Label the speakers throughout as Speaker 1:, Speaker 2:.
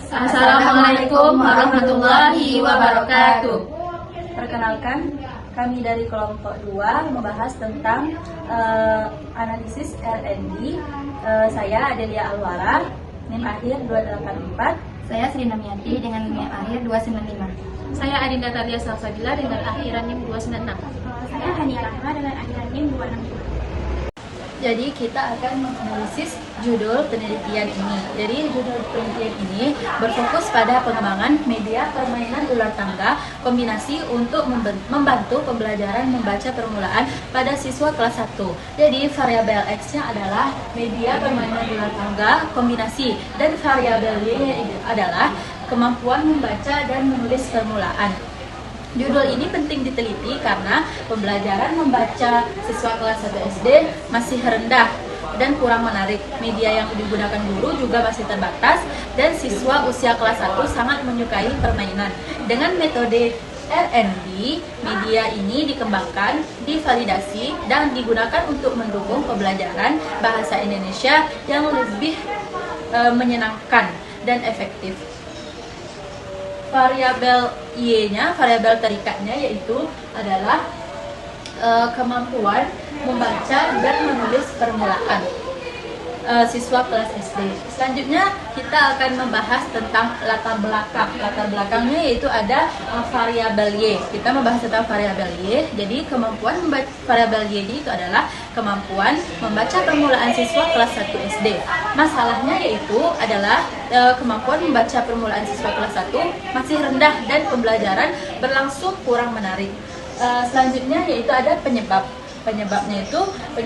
Speaker 1: Assalamualaikum warahmatullahi wabarakatuh.
Speaker 2: Perkenalkan, kami dari kelompok 2 membahas tentang analisis R&D. Saya Adelia Alwara, NIM akhir 284.
Speaker 3: Saya Sri Namianti dengan NIM akhir 295.
Speaker 1: Saya Adinda Talia Salsabila dengan akhiran NIM 296.
Speaker 3: Saya Hania Rahma dengan akhiran NIM 265.
Speaker 2: Jadi kita akan menganalisis judul penelitian ini. Jadi judul penelitian ini berfokus pada pengembangan media permainan ular tangga kombinasi untuk membantu pembelajaran membaca permulaan pada siswa kelas 1. Jadi variabel X-nya adalah media permainan ular tangga kombinasi dan variabel Y adalah kemampuan membaca dan menulis permulaan. Judul ini penting diteliti karena pembelajaran membaca siswa kelas 1 SD masih rendah dan kurang menarik. Media yang digunakan guru juga masih terbatas dan siswa usia kelas 1 sangat menyukai permainan. Dengan metode R&D, media ini dikembangkan, divalidasi, dan digunakan untuk mendukung pembelajaran bahasa Indonesia yang lebih menyenangkan dan efektif. Variabel Y-nya, variabel terikatnya yaitu adalah kemampuan membaca dan menulis permulaan siswa kelas SD. Selanjutnya kita akan membahas tentang latar belakang. Latar belakangnya yaitu ada variabel Y. Kita membahas tentang variabel Y. Jadi kemampuan membaca variabel Y itu adalah kemampuan membaca permulaan siswa kelas 1 SD. Masalahnya yaitu adalah kemampuan membaca permulaan siswa kelas 1 masih rendah dan pembelajaran berlangsung kurang menarik. Selanjutnya yaitu ada penyebab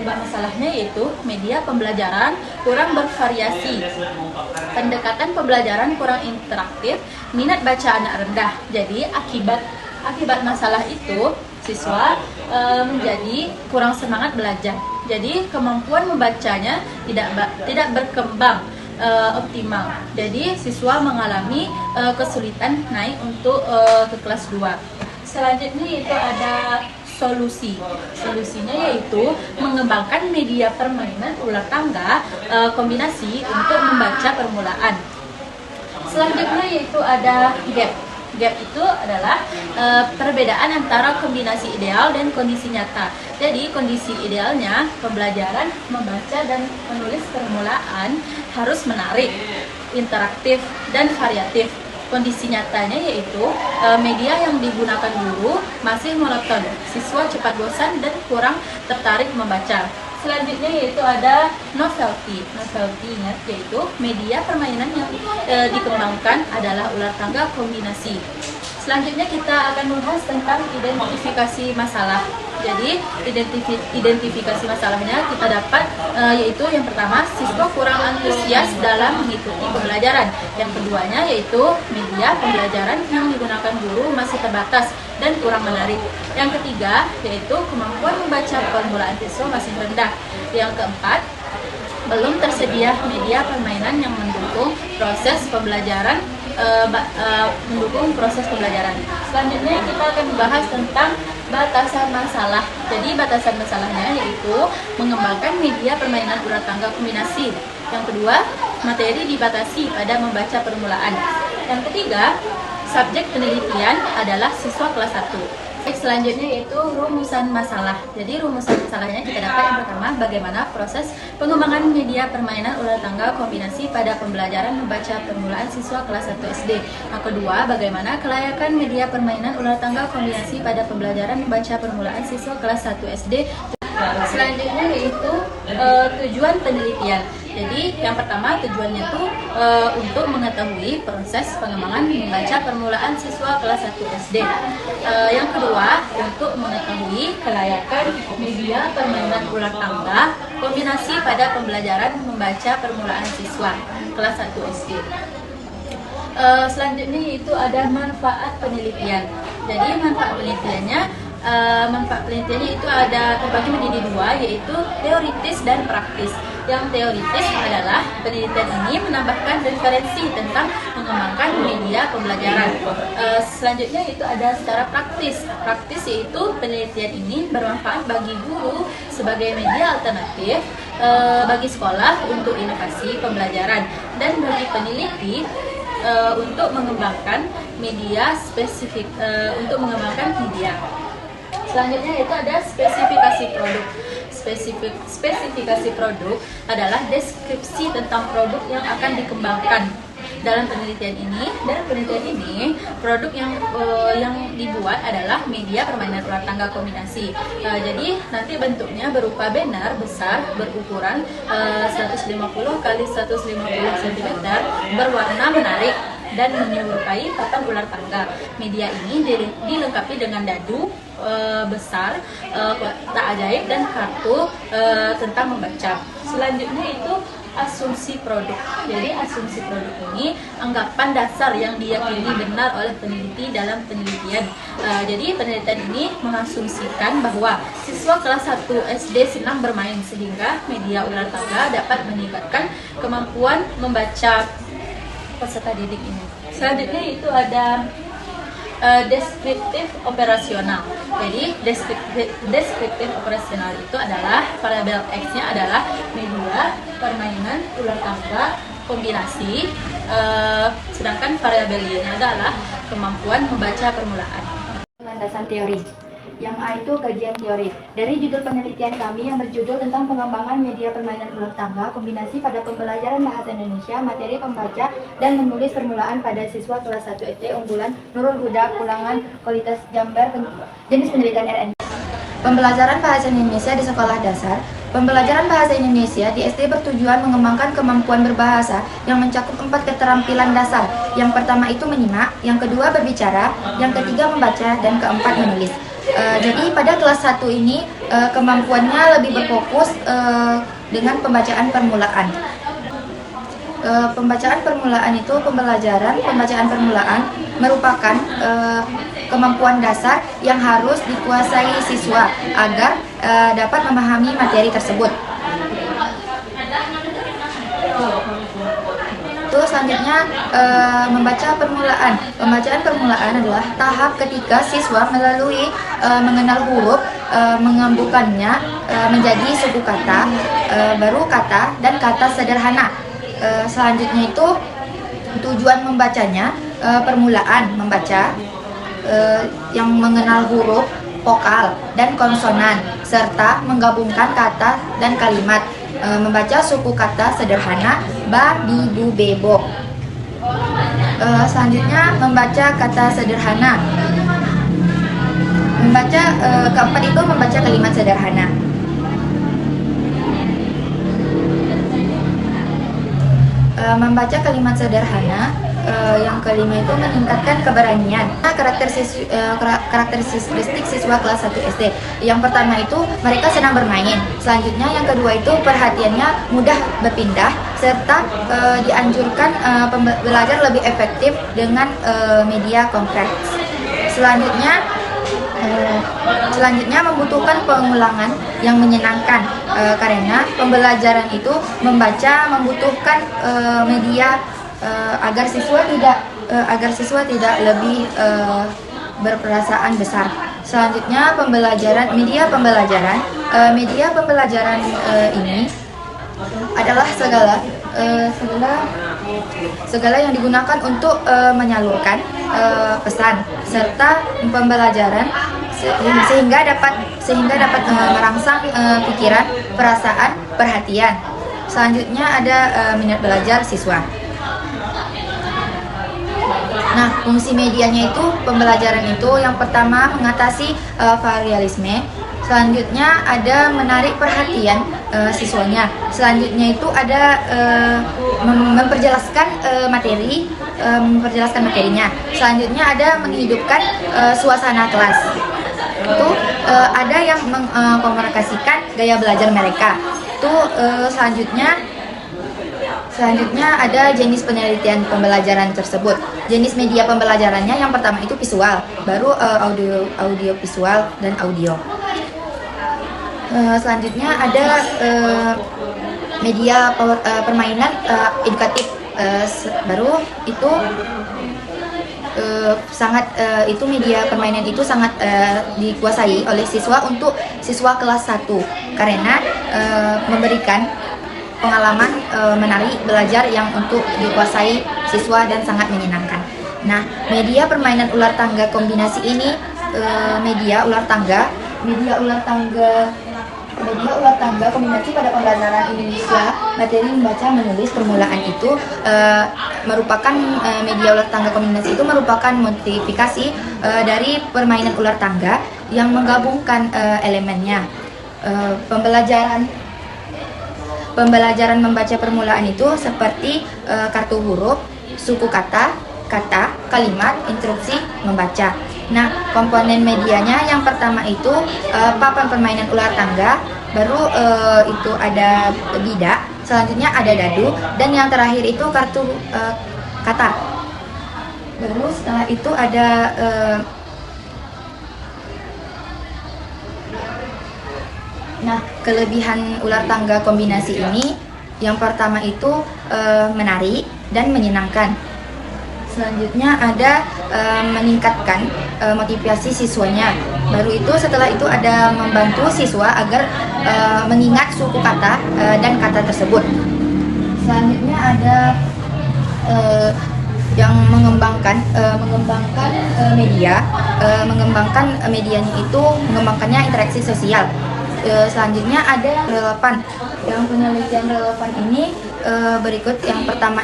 Speaker 2: masalahnya yaitu media pembelajaran kurang bervariasi, pendekatan pembelajaran kurang interaktif, minat baca anak rendah. Jadi akibat masalah itu siswa menjadi kurang semangat belajar. Jadi kemampuan membacanya tidak berkembang optimal. Jadi siswa mengalami kesulitan naik untuk ke kelas 2. Selanjutnya itu ada solusinya yaitu mengembangkan media permainan ular tangga kombinasi untuk membaca permulaan. Selanjutnya yaitu ada gap itu adalah perbedaan antara kombinasi ideal dan kondisi nyata. Jadi kondisi idealnya pembelajaran membaca dan menulis permulaan harus menarik, interaktif, dan variatif. Kondisi nyatanya yaitu media yang digunakan guru masih monoton, siswa cepat bosan dan kurang tertarik membaca. Selanjutnya yaitu ada novelty. Novelty-nya yaitu media permainan yang dikembangkan adalah ular tangga kombinasi. Selanjutnya kita akan membahas tentang identifikasi masalah. Jadi identifikasi masalahnya kita dapat yaitu yang pertama, siswa kurang antusias dalam mengikuti pembelajaran. Yang keduanya yaitu media pembelajaran yang digunakan guru masih terbatas dan kurang menarik. Yang ketiga yaitu kemampuan membaca permulaan siswa masih rendah. Yang keempat, belum tersedia media permainan yang mendukung proses pembelajaran. Selanjutnya kita akan membahas tentang batasan masalah. Jadi batasan masalahnya yaitu mengembangkan media permainan ular tangga kombinasi. Yang kedua, materi dibatasi pada membaca permulaan. Yang ketiga, subjek penelitian adalah siswa kelas 1. Selanjutnya yaitu rumusan masalah. Jadi rumusan masalahnya kita dapat yang pertama, bagaimana proses pengembangan media permainan ular tangga kombinasi pada pembelajaran membaca permulaan siswa kelas 1 SD. Yang kedua, bagaimana kelayakan media permainan ular tangga kombinasi pada pembelajaran membaca permulaan siswa kelas 1 SD. Selanjutnya yaitu tujuan penelitian. Jadi yang pertama tujuannya itu untuk mengetahui proses pengembangan membaca permulaan siswa kelas 1 SD. Yang kedua untuk mengetahui kelayakan media permainan ular tangga kombinasi pada pembelajaran membaca permulaan siswa kelas 1 SD. Selanjutnya yaitu ada manfaat penelitian. Jadi manfaat penelitiannya itu ada terbagi menjadi dua, yaitu teoritis dan praktis. Yang teoritis adalah penelitian ini menambahkan referensi tentang mengembangkan media pembelajaran. Selanjutnya itu ada secara praktis. Praktis yaitu penelitian ini bermanfaat bagi guru sebagai media alternatif bagi sekolah untuk inovasi pembelajaran, dan bagi peneliti untuk mengembangkan media spesifik untuk mengembangkan media. Selanjutnya itu ada spesifikasi produk. Spesifikasi produk adalah deskripsi tentang produk yang akan dikembangkan. Dalam penelitian ini produk yang dibuat adalah media permainan ular tangga kombinasi. Jadi nanti bentuknya berupa banner besar berukuran 150 x 150 cm berwarna menarik dan menyerupai papan ular tangga. Media ini dilengkapi dengan dadu besar, kotak ajaib, dan kartu tentang membaca. Selanjutnya itu asumsi produk. Jadi asumsi produk ini anggapan dasar yang diyakini benar oleh peneliti dalam penelitian. Jadi penelitian ini mengasumsikan bahwa siswa kelas 1 SD senang bermain sehingga media ular tangga dapat meningkatkan kemampuan membaca peserta didik ini. Selanjutnya itu ada deskriptif operasional. Jadi deskriptif operasional itu adalah variabel X-nya adalah media permainan ular tangga kombinasi, sedangkan variabel Y-nya adalah kemampuan membaca permulaan.
Speaker 3: Landasan teori. Yang A itu kajian teori. Dari judul penelitian kami yang berjudul tentang pengembangan media permainan ular tangga kombinasi pada pembelajaran bahasa Indonesia, materi pembaca dan menulis permulaan pada siswa kelas 1 SD unggulan Nurul Huda, Ulangan Kualitas Jambar, jenis pendidikan RN. Pembelajaran bahasa Indonesia di sekolah dasar. Pembelajaran bahasa Indonesia di SD bertujuan mengembangkan kemampuan berbahasa yang mencakup 4 keterampilan dasar. Yang pertama itu menyimak, yang kedua berbicara, yang ketiga membaca, dan keempat menulis. Jadi pada kelas 1 ini kemampuannya lebih berfokus dengan pembacaan permulaan. Pembacaan permulaan itu pembacaan permulaan merupakan kemampuan dasar yang harus dikuasai siswa agar dapat memahami materi tersebut. Terus selanjutnya membaca permulaan. Pembacaan permulaan adalah tahap ketika siswa melalui mengenal huruf, mengembukannya menjadi suku kata, baru kata, dan kata sederhana. Selanjutnya itu tujuan membacanya, permulaan membaca yang mengenal huruf, vokal, dan konsonan, serta menggabungkan kata dan kalimat. Membaca suku kata sederhana ba, bi, bu, be, bo. Selanjutnya membaca kata sederhana. Keempat itu membaca kalimat sederhana. Membaca kalimat sederhana. Yang kelima itu meningkatkan keberanian. Karakteristik siswa kelas 1 SD. Yang pertama itu mereka senang bermain. Selanjutnya yang kedua itu perhatiannya mudah berpindah, serta dianjurkan belajar lebih efektif dengan media kompleks. Selanjutnya membutuhkan pengulangan yang menyenangkan karena pembelajaran itu membaca membutuhkan media agar siswa tidak lebih berperasaan besar. Selanjutnya media pembelajaran ini adalah segala yang digunakan untuk menyalurkan pesan serta pembelajaran sehingga dapat merangsang pikiran, perasaan, perhatian. Selanjutnya ada minat belajar siswa. Nah, fungsi medianya itu pembelajaran itu yang pertama mengatasi varialisme. Selanjutnya ada menarik perhatian siswanya. Selanjutnya itu ada memperjelaskan materinya. Selanjutnya ada menghidupkan suasana kelas. Itu ada yang mengkomunikasikan gaya belajar mereka. Itu Selanjutnya ada jenis penelitian pembelajaran tersebut. Jenis media pembelajarannya yang pertama itu visual, baru audio visual dan audio. Selanjutnya ada media permainan edukatif, baru itu itu media permainan itu sangat dikuasai oleh siswa untuk siswa kelas 1 karena memberikan pengalaman menarik belajar yang untuk dikuasai siswa dan sangat menyenangkan. Nah, media permainan ular tangga kombinasi ini media ular tangga kombinasi pada pembelajaran Indonesia materi membaca menulis permulaan itu merupakan media ular tangga kombinasi itu merupakan modifikasi dari permainan ular tangga yang menggabungkan elemennya. Pembelajaran membaca permulaan itu seperti kartu huruf, suku kata, kalimat, instruksi membaca. Nah, komponen medianya yang pertama itu papan permainan ular tangga, baru itu ada bidak, selanjutnya ada dadu, dan yang terakhir itu kartu kata. Baru setelah itu ada nah, kelebihan ular tangga kombinasi ini yang pertama itu menarik dan menyenangkan. Selanjutnya ada meningkatkan motivasi siswanya. Baru itu setelah itu ada membantu siswa agar mengingat suku kata dan kata tersebut. Selanjutnya ada yang mengembangkan medianya itu mengembangkannya interaksi sosial. Selanjutnya ada relevan. Yang penelitian relevan ini berikut. Yang pertama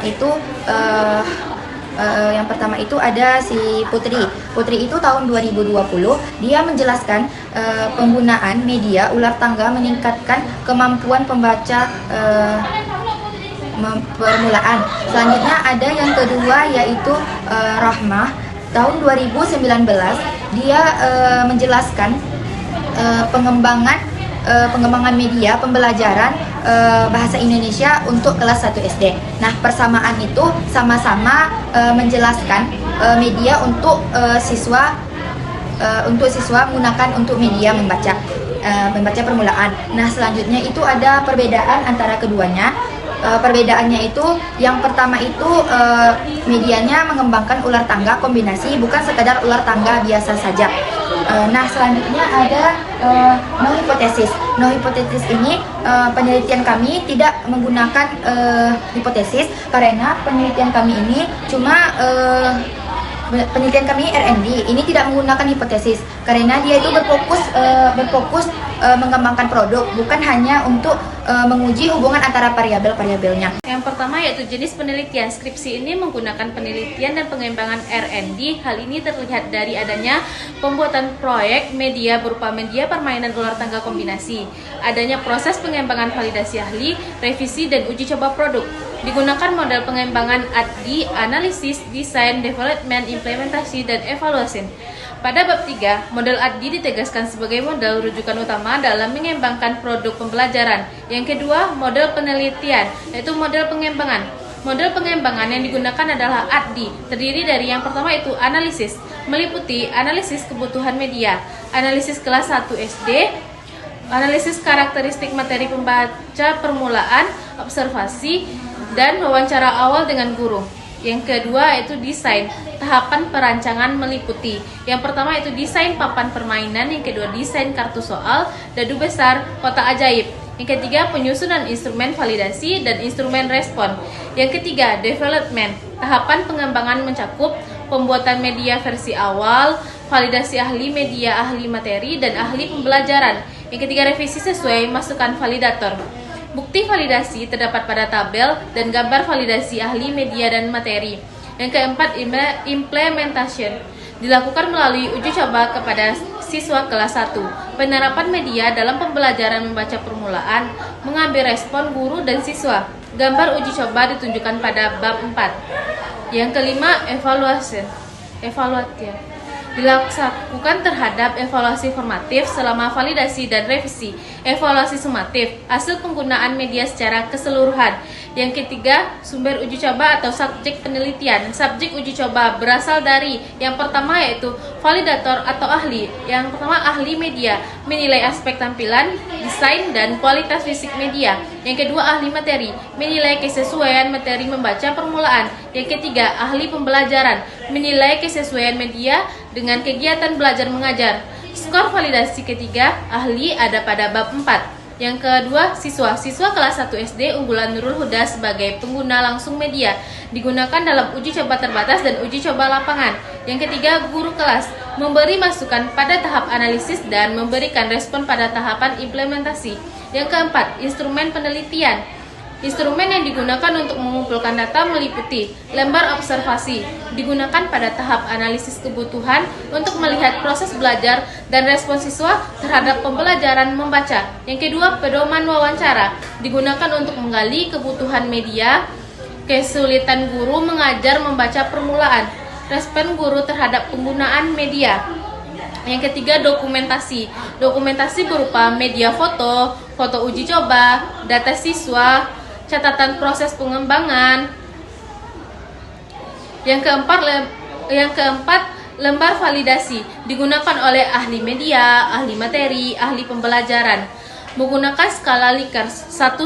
Speaker 3: itu ada si Putri itu tahun 2020 dia menjelaskan penggunaan media ular tangga meningkatkan kemampuan pembaca permulaan. Selanjutnya ada yang kedua yaitu Rahmah tahun 2019 dia menjelaskan pengembangan media pembelajaran bahasa Indonesia untuk kelas 1 SD. Nah, persamaan itu sama-sama menjelaskan media untuk siswa menggunakan untuk media membaca permulaan. Nah, selanjutnya itu ada perbedaan antara keduanya. Perbedaannya itu yang pertama itu medianya mengembangkan ular tangga kombinasi, bukan sekadar ular tangga biasa saja. Nah, selanjutnya ada no hipotesis. No hipotesis ini penelitian kami tidak menggunakan hipotesis karena penelitian kami ini cuma penelitian kami R&D ini tidak menggunakan hipotesis karena dia itu berfokus mengembangkan produk, bukan hanya untuk menguji hubungan antara variabel-variabelnya.
Speaker 1: Yang pertama yaitu jenis penelitian. Skripsi ini menggunakan penelitian dan pengembangan R&D. Hal ini terlihat dari adanya pembuatan proyek media berupa media permainan ular tangga kombinasi, adanya proses pengembangan validasi ahli, revisi, dan uji coba produk. Digunakan model pengembangan ADDI, analisis, desain, development, implementasi, dan evaluasi. Pada bab 3, model ADDI ditegaskan sebagai model rujukan utama dalam mengembangkan produk pembelajaran. Yang kedua, model penelitian, yaitu model pengembangan. Model pengembangan yang digunakan adalah ADDI, terdiri dari yang pertama itu analisis, meliputi analisis kebutuhan media, analisis kelas 1 SD, analisis karakteristik materi pembaca permulaan, observasi, dan wawancara awal dengan guru. Yang kedua itu desain, tahapan perancangan meliputi. Yang pertama itu desain papan permainan, yang kedua desain kartu soal, dadu besar, kotak ajaib. Yang ketiga penyusunan instrumen validasi dan instrumen respon. Yang ketiga development, tahapan pengembangan mencakup pembuatan media versi awal, validasi ahli media, ahli materi, dan ahli pembelajaran. Yang ketiga revisi sesuai masukan validator. Bukti validasi terdapat pada tabel dan gambar validasi ahli media dan materi. Yang keempat, implementation dilakukan melalui uji coba kepada siswa kelas 1. Penerapan media dalam pembelajaran membaca permulaan, mengambil respon guru dan siswa. Gambar uji coba ditunjukkan pada bab 4. Yang kelima, evaluation dilakukan terhadap evaluasi formatif selama validasi dan revisi, evaluasi sumatif, hasil penggunaan media secara keseluruhan. Yang ketiga, sumber uji coba atau subjek penelitian. Subjek uji coba berasal dari yang pertama yaitu validator atau ahli. Yang pertama ahli media, menilai aspek tampilan, desain, dan kualitas fisik media. Yang kedua ahli materi, menilai kesesuaian materi membaca permulaan. Yang ketiga ahli pembelajaran, menilai kesesuaian media dengan kegiatan belajar mengajar. Skor validasi ketiga ahli ada pada bab 4. Yang kedua, siswa kelas 1 SD unggulan Nurul Huda sebagai pengguna langsung media, digunakan dalam uji coba terbatas dan uji coba lapangan. Yang ketiga, guru kelas memberi masukan pada tahap analisis dan memberikan respon pada tahapan implementasi. Yang keempat, instrumen penelitian. Instrumen yang digunakan untuk mengumpulkan data meliputi lembar observasi, digunakan pada tahap analisis kebutuhan untuk melihat proses belajar dan respon siswa terhadap pembelajaran membaca. Yang kedua, pedoman wawancara, digunakan untuk menggali kebutuhan media, kesulitan guru mengajar membaca permulaan, respon guru terhadap penggunaan media. Yang ketiga, dokumentasi. Dokumentasi berupa media foto, foto uji coba, data siswa, catatan proses pengembangan. Yang keempat, lembar validasi, digunakan oleh ahli media, ahli materi, ahli pembelajaran. Menggunakan skala Likert 1-5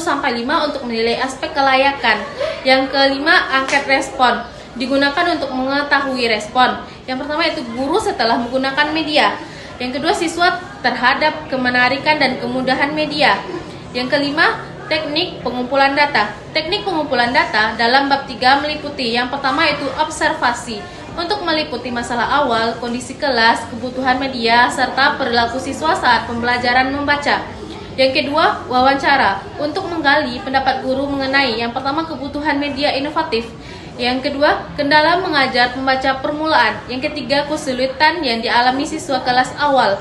Speaker 1: untuk menilai aspek kelayakan. Yang kelima, angket respon, digunakan untuk mengetahui respon. Yang pertama yaitu guru setelah menggunakan media. Yang kedua, siswa terhadap kemenarikan dan kemudahan media. Yang kelima, teknik pengumpulan data. Teknik pengumpulan data dalam bab 3 meliputi yang pertama yaitu observasi, untuk meliputi masalah awal, kondisi kelas, kebutuhan media, serta perilaku siswa saat pembelajaran membaca. Yang kedua, wawancara, untuk menggali pendapat guru mengenai yang pertama kebutuhan media inovatif. Yang kedua, kendala mengajar membaca permulaan. Yang ketiga, kesulitan yang dialami siswa kelas awal.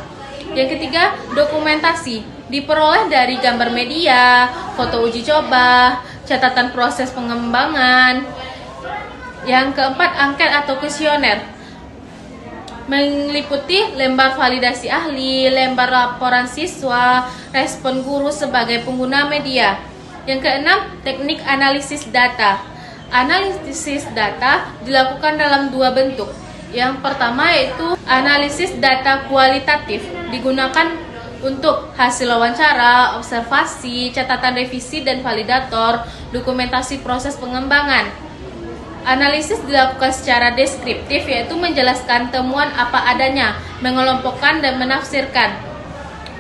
Speaker 1: Yang ketiga, dokumentasi, diperoleh dari gambar media, foto uji coba, catatan proses pengembangan. Yang keempat, angket atau kuesioner, meliputi lembar validasi ahli, lembar laporan siswa, respon guru sebagai pengguna media. Yang keenam, teknik analisis data. Analisis data dilakukan dalam dua bentuk. Yang pertama yaitu analisis data kualitatif, digunakan untuk hasil wawancara, observasi, catatan revisi dan validator, dokumentasi proses pengembangan. Analisis dilakukan secara deskriptif, yaitu menjelaskan temuan apa adanya, mengelompokkan dan menafsirkan.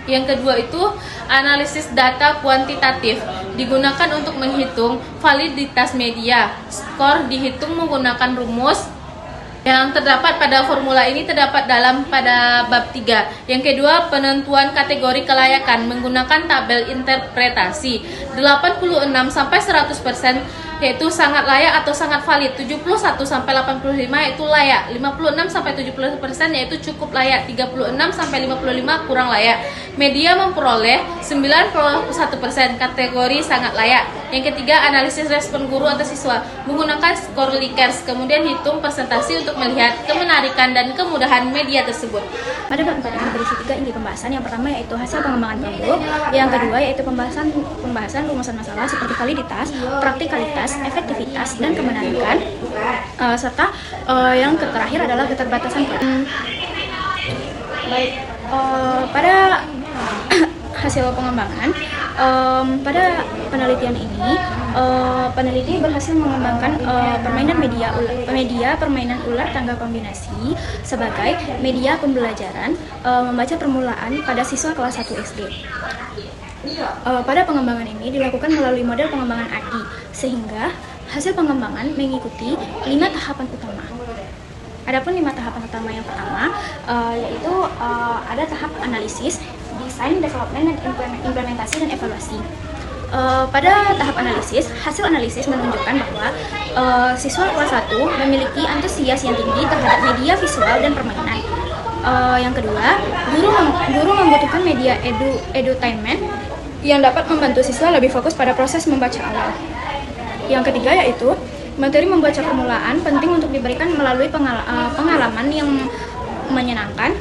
Speaker 1: Yang kedua itu analisis data kuantitatif, digunakan untuk menghitung validitas media. Skor dihitung menggunakan rumus yang terdapat pada formula ini terdapat pada bab 3. Yang kedua, penentuan kategori kelayakan menggunakan tabel interpretasi. 86-100% yaitu sangat layak atau sangat valid. 71-85 yaitu layak. 56-70% yaitu cukup layak. 36-55 kurang layak. Media memperoleh 91% kategori sangat layak. Yang ketiga, analisis respon guru atau siswa menggunakan skor Likert, kemudian hitung persentase untuk melihat kemenarikan dan kemudahan media tersebut.
Speaker 3: Pada bab 4 ini berisi 3 inti pembahasan. Yang pertama yaitu hasil pengembangan produk, yang kedua yaitu pembahasan rumusan masalah seperti validitas, praktikalitas, efektivitas, dan kemenarikan, serta yang terakhir adalah keterbatasan produk. Pada hasil pengembangan, pada penelitian ini peneliti berhasil mengembangkan permainan ular tangga kombinasi sebagai media pembelajaran membaca permulaan pada siswa kelas 1 SD. Pada pengembangan ini dilakukan melalui model pengembangan ADI, sehingga hasil pengembangan mengikuti 5 tahapan utama. Adapun 5 tahapan utama yang pertama yaitu ada tahap analisis, desain, development, dan implementasi dan evaluasi. Pada tahap analisis, hasil analisis menunjukkan bahwa siswa kelas 1 memiliki antusias yang tinggi terhadap media visual dan permainan. Yang kedua, guru membutuhkan media edutainment yang dapat membantu siswa lebih fokus pada proses membaca awal. Yang ketiga yaitu materi membaca permulaan penting untuk diberikan melalui pengalaman yang menyenangkan,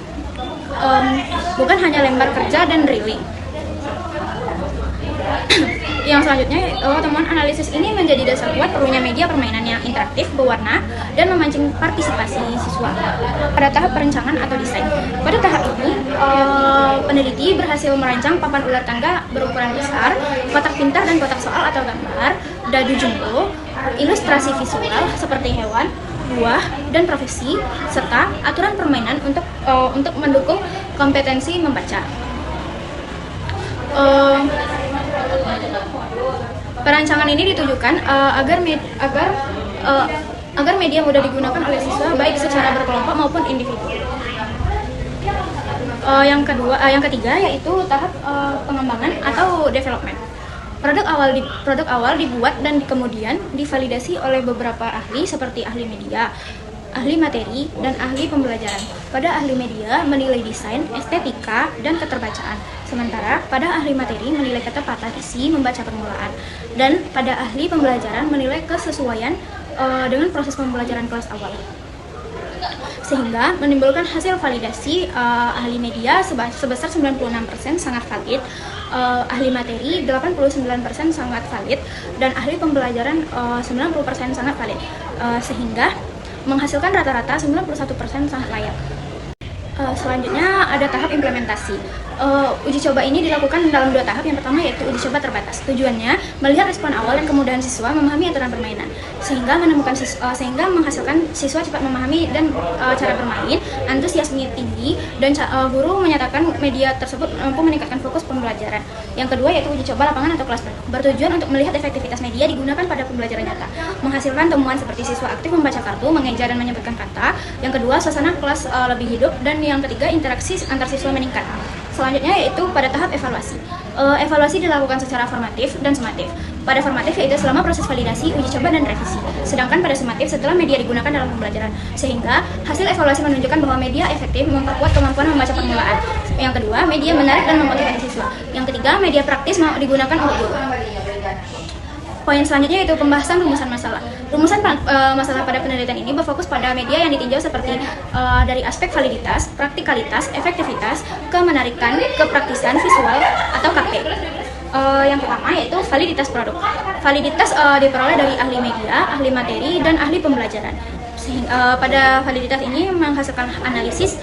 Speaker 3: bukan hanya lembar kerja dan drilling. Yang selanjutnya, temuan analisis ini menjadi dasar kuat perlunya media permainan yang interaktif, berwarna, dan memancing partisipasi siswa. Pada tahap perencanaan atau desain, pada tahap ini peneliti berhasil merancang papan ular tangga berukuran besar, kotak pintar dan kotak soal atau gambar, dadu jumbo, ilustrasi visual seperti hewan, buah, dan profesi, serta aturan permainan untuk mendukung kompetensi membaca.
Speaker 4: Eh, Perancangan ini ditujukan agar media mudah digunakan oleh siswa baik secara berkelompok maupun individu. Yang ketiga yaitu tahap pengembangan atau development. Produk awal dibuat dan kemudian divalidasi oleh beberapa ahli seperti ahli media, ahli materi, dan ahli pembelajaran. Pada ahli media menilai desain, estetika, dan keterbacaan. Sementara pada ahli materi menilai ketepatan isi membaca permulaan. Dan pada ahli pembelajaran menilai kesesuaian dengan proses pembelajaran kelas awal. Sehingga menimbulkan hasil validasi ahli media sebesar 96% sangat valid, ahli materi 89% sangat valid, dan ahli pembelajaran 90% sangat valid. Sehingga menghasilkan rata-rata 91% sangat layak. Selanjutnya ada tahap implementasi. Uji coba ini dilakukan dalam 2 tahap. Yang pertama yaitu uji coba terbatas. Tujuannya melihat respon awal dan kemudahan siswa memahami aturan permainan, sehingga menghasilkan siswa cepat memahami dan cara bermain, antusiasme tinggi, dan guru menyatakan media tersebut mampu meningkatkan fokus pembelajaran. Yang kedua yaitu uji coba lapangan atau kelas penuh. Bertujuan untuk melihat efektivitas media digunakan pada pembelajaran nyata, menghasilkan temuan seperti siswa aktif membaca kartu, mengeja dan menyebutkan kata. Yang kedua, suasana kelas lebih hidup, dan yang ketiga, interaksi antar siswa meningkat. Selanjutnya yaitu pada tahap evaluasi. Evaluasi dilakukan secara formatif dan sumatif. Pada formatif yaitu selama proses validasi, uji coba, dan revisi. Sedangkan pada sumatif setelah media digunakan dalam pembelajaran. Sehingga hasil evaluasi menunjukkan bahwa media efektif memperkuat kemampuan membaca permulaan. Yang kedua, media menarik dan memotivasi siswa. Yang ketiga, media praktis digunakan oleh guru. Poin selanjutnya yaitu pembahasan rumusan masalah. Rumusan masalah pada penelitian ini berfokus pada media yang ditinjau seperti dari aspek validitas, praktikalitas, efektivitas, kemenarikan, kepraktisan, visual, atau KP. Yang pertama yaitu validitas produk. Validitas diperoleh dari ahli media, ahli materi, dan ahli pembelajaran. Pada validitas ini menghasilkan analisis.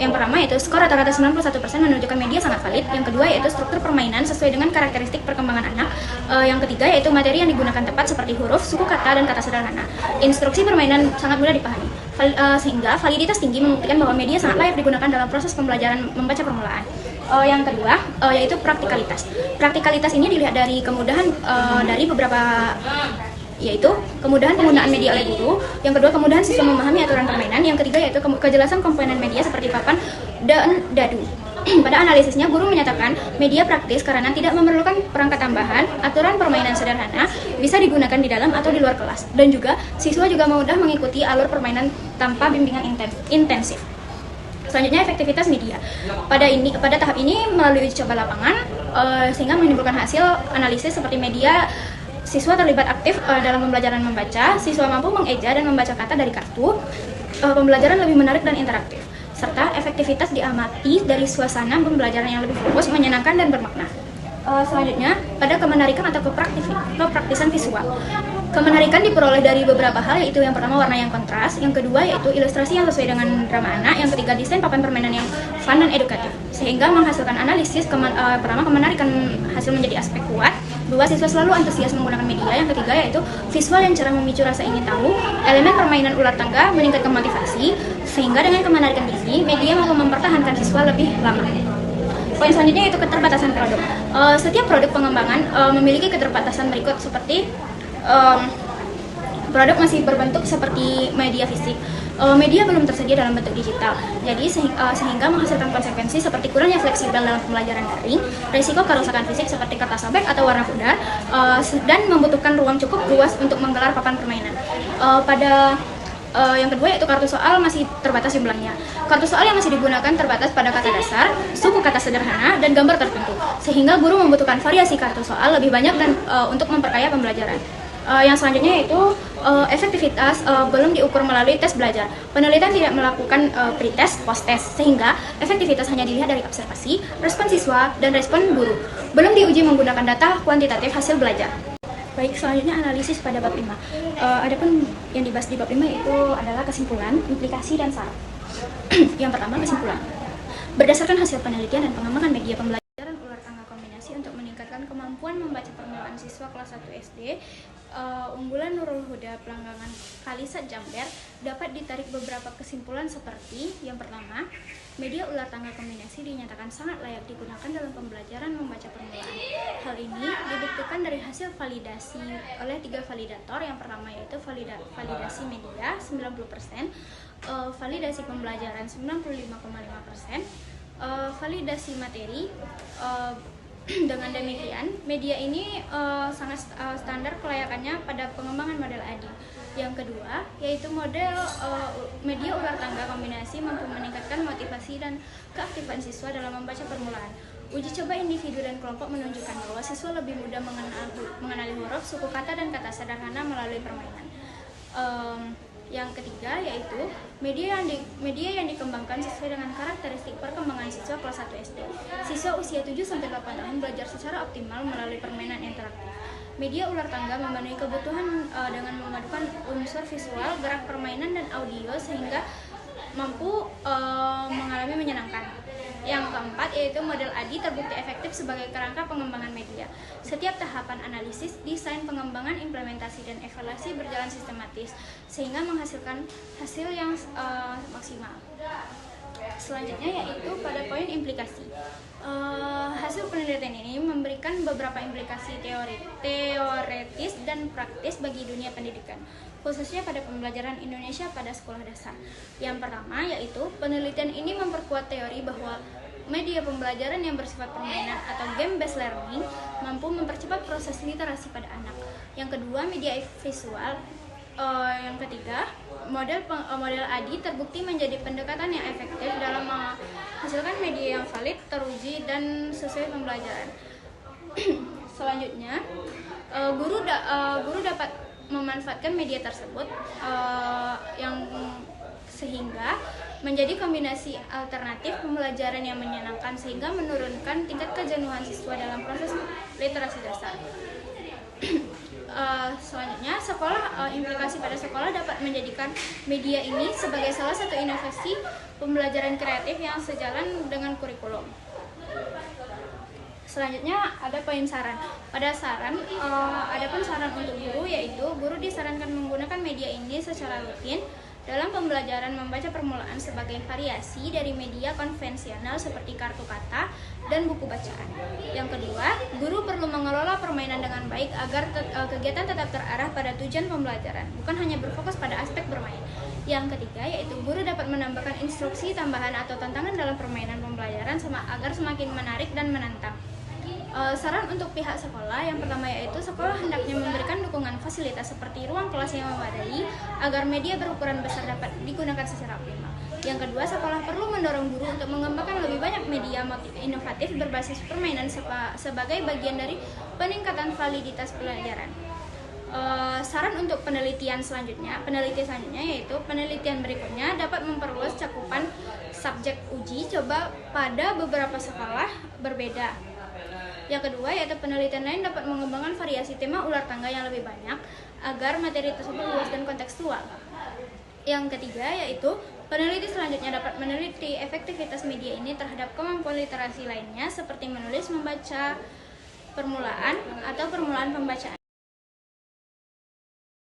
Speaker 4: Yang pertama yaitu skor rata-rata 91% menunjukkan media sangat valid. Yang kedua yaitu struktur permainan sesuai dengan karakteristik perkembangan anak. Yang ketiga yaitu materi yang digunakan tepat seperti huruf, suku kata, dan kata sederhana. Instruksi permainan sangat mudah dipahami. Sehingga validitas tinggi membuktikan bahwa media sangat layak digunakan dalam proses pembelajaran membaca permulaan. Yang kedua yaitu praktikalitas. Praktikalitas ini dilihat dari kemudahan dari beberapa, yaitu kemudahan penggunaan media oleh guru. Yang kedua, kemudahan siswa memahami aturan permainan. Yang ketiga yaitu kejelasan komponen media seperti papan dan dadu. Pada analisisnya, guru menyatakan media praktis karena tidak memerlukan perangkat tambahan, aturan permainan sederhana, bisa digunakan di dalam atau di luar kelas, dan juga siswa juga mudah mengikuti alur permainan tanpa bimbingan intensif. Selanjutnya, efektivitas media. Pada tahap ini melalui uji coba lapangan, sehingga menimbulkan hasil analisis seperti media siswa terlibat aktif dalam pembelajaran membaca, siswa mampu mengeja dan membaca kata dari kartu, pembelajaran lebih menarik dan interaktif, serta efektivitas diamati dari suasana pembelajaran yang lebih fokus, menyenangkan, dan bermakna. Selanjutnya, pada kemenarikan atau kepraktisan visual. Kemenarikan diperoleh dari beberapa hal, yaitu yang pertama warna yang kontras, yang kedua yaitu ilustrasi yang sesuai dengan drama anak, yang ketiga desain papan permainan yang fun dan edukatif, sehingga menghasilkan analisis. Pertama, kemenarikan hasil menjadi aspek kuat, bahwa siswa selalu antusias menggunakan media. Yang ketiga yaitu visual yang cerah memicu rasa ingin tahu, elemen permainan ular tangga meningkatkan motivasi, sehingga dengan kemenarikan tinggi, media mampu mempertahankan siswa lebih lama. Poin selanjutnya yaitu keterbatasan produk. Setiap produk pengembangan memiliki keterbatasan berikut seperti produk masih berbentuk seperti media fisik. Media belum tersedia dalam bentuk digital, jadi sehingga menghasilkan konsekuensi seperti kurangnya fleksibel dalam pembelajaran daring, risiko kerusakan fisik seperti kertas sobek atau warna pudar, dan membutuhkan ruang cukup luas untuk menggelar papan permainan. Yang kedua yaitu kartu soal masih terbatas jumlahnya. Kartu soal yang masih digunakan terbatas pada kata dasar, suku kata sederhana, dan gambar tertentu, sehingga guru membutuhkan variasi kartu soal lebih banyak dan untuk memperkaya pembelajaran. Yang selanjutnya yaitu efektivitas belum diukur melalui tes belajar. Penelitian tidak melakukan pre-test, post-test, sehingga efektivitas hanya dilihat dari observasi, respon siswa, dan respon guru. Belum diuji menggunakan data kuantitatif hasil belajar. Baik, selanjutnya analisis pada bab 5. Adapun yang dibahas di bab 5 itu adalah kesimpulan, implikasi, dan syarat. Yang pertama, kesimpulan. Berdasarkan hasil penelitian dan pengembangan media pembelajaran ular tangga kombinasi untuk meningkatkan kemampuan membaca permulaan siswa kelas 1 SD, unggulan Nurul Huda Pelanggangan Kalisat Jamber dapat ditarik beberapa kesimpulan seperti yang pertama, media ular tangga kombinasi dinyatakan sangat layak digunakan dalam pembelajaran membaca permulaan. Hal ini dibuktikan dari hasil validasi oleh 3 validator. Yang pertama yaitu validasi media 90%, validasi pembelajaran 95,5%, validasi materi. Dengan demikian, media ini sangat standar kelayakannya pada pengembangan model ADI. Yang kedua, yaitu model media ular tangga kombinasi mampu meningkatkan motivasi dan keaktifan siswa dalam membaca permulaan. Uji coba individu dan kelompok menunjukkan bahwa siswa lebih mudah mengenali huruf, suku kata, dan kata sederhana melalui permainan. Yang ketiga yaitu media yang dikembangkan sesuai dengan karakteristik perkembangan siswa kelas 1 SD. Siswa usia 7-8 tahun belajar secara optimal melalui permainan interaktif. Media ular tangga memenuhi kebutuhan dengan memadukan unsur visual, gerak permainan, dan audio sehingga mampu mengalami menyenangkan. Yang keempat yaitu model ADI terbukti efektif sebagai kerangka pengembangan media. Setiap tahapan analisis, desain, pengembangan, implementasi, dan evaluasi berjalan sistematis sehingga menghasilkan hasil yang maksimal. Selanjutnya yaitu pada poin implikasi. Hasil penelitian ini memberikan beberapa implikasi teoretis dan praktis bagi dunia pendidikan, khususnya pada pembelajaran Indonesia pada sekolah dasar. Yang pertama yaitu penelitian ini memperkuat teori bahwa media pembelajaran yang bersifat permainan atau game-based learning mampu mempercepat proses literasi pada anak. Yang kedua, media visual. Yang ketiga, model ADI terbukti menjadi pendekatan yang efektif dalam menghasilkan media yang valid, teruji, dan sesuai pembelajaran. Selanjutnya, guru dapat memanfaatkan media tersebut yang sehingga menjadi kombinasi alternatif pembelajaran yang menyenangkan sehingga menurunkan tingkat kejenuhan siswa dalam proses literasi dasar. Selanjutnya, implikasi pada sekolah dapat menjadikan media ini sebagai salah satu inovasi pembelajaran kreatif yang sejalan dengan kurikulum. Selanjutnya ada poin saran. Ada pun saran untuk guru, yaitu guru disarankan menggunakan media ini secara rutin dalam pembelajaran membaca permulaan sebagai variasi dari media konvensional seperti kartu kata dan buku bacaan. Yang kedua, guru perlu mengelola permainan dengan baik agar kegiatan tetap terarah pada tujuan pembelajaran, bukan hanya berfokus pada aspek bermain. Yang ketiga, yaitu guru dapat menambahkan instruksi tambahan atau tantangan dalam permainan pembelajaran agar semakin menarik dan menantang. Saran untuk pihak sekolah, yang pertama yaitu sekolah hendaknya memberikan dukungan fasilitas seperti ruang kelas yang memadai agar media berukuran besar dapat digunakan secara optimal. Yang kedua, sekolah perlu mendorong guru untuk mengembangkan lebih banyak media inovatif berbasis permainan sebagai bagian dari peningkatan validitas pelajaran. Saran untuk penelitian selanjutnya yaitu penelitian berikutnya dapat memperluas cakupan subjek uji coba pada beberapa sekolah berbeda. Yang kedua, yaitu penelitian lain dapat mengembangkan variasi tema ular tangga yang lebih banyak agar materi tersebut luas dan kontekstual. Yang ketiga, yaitu peneliti selanjutnya dapat meneliti efektivitas media ini terhadap kemampuan literasi lainnya seperti menulis, membaca permulaan, atau permulaan pembacaan.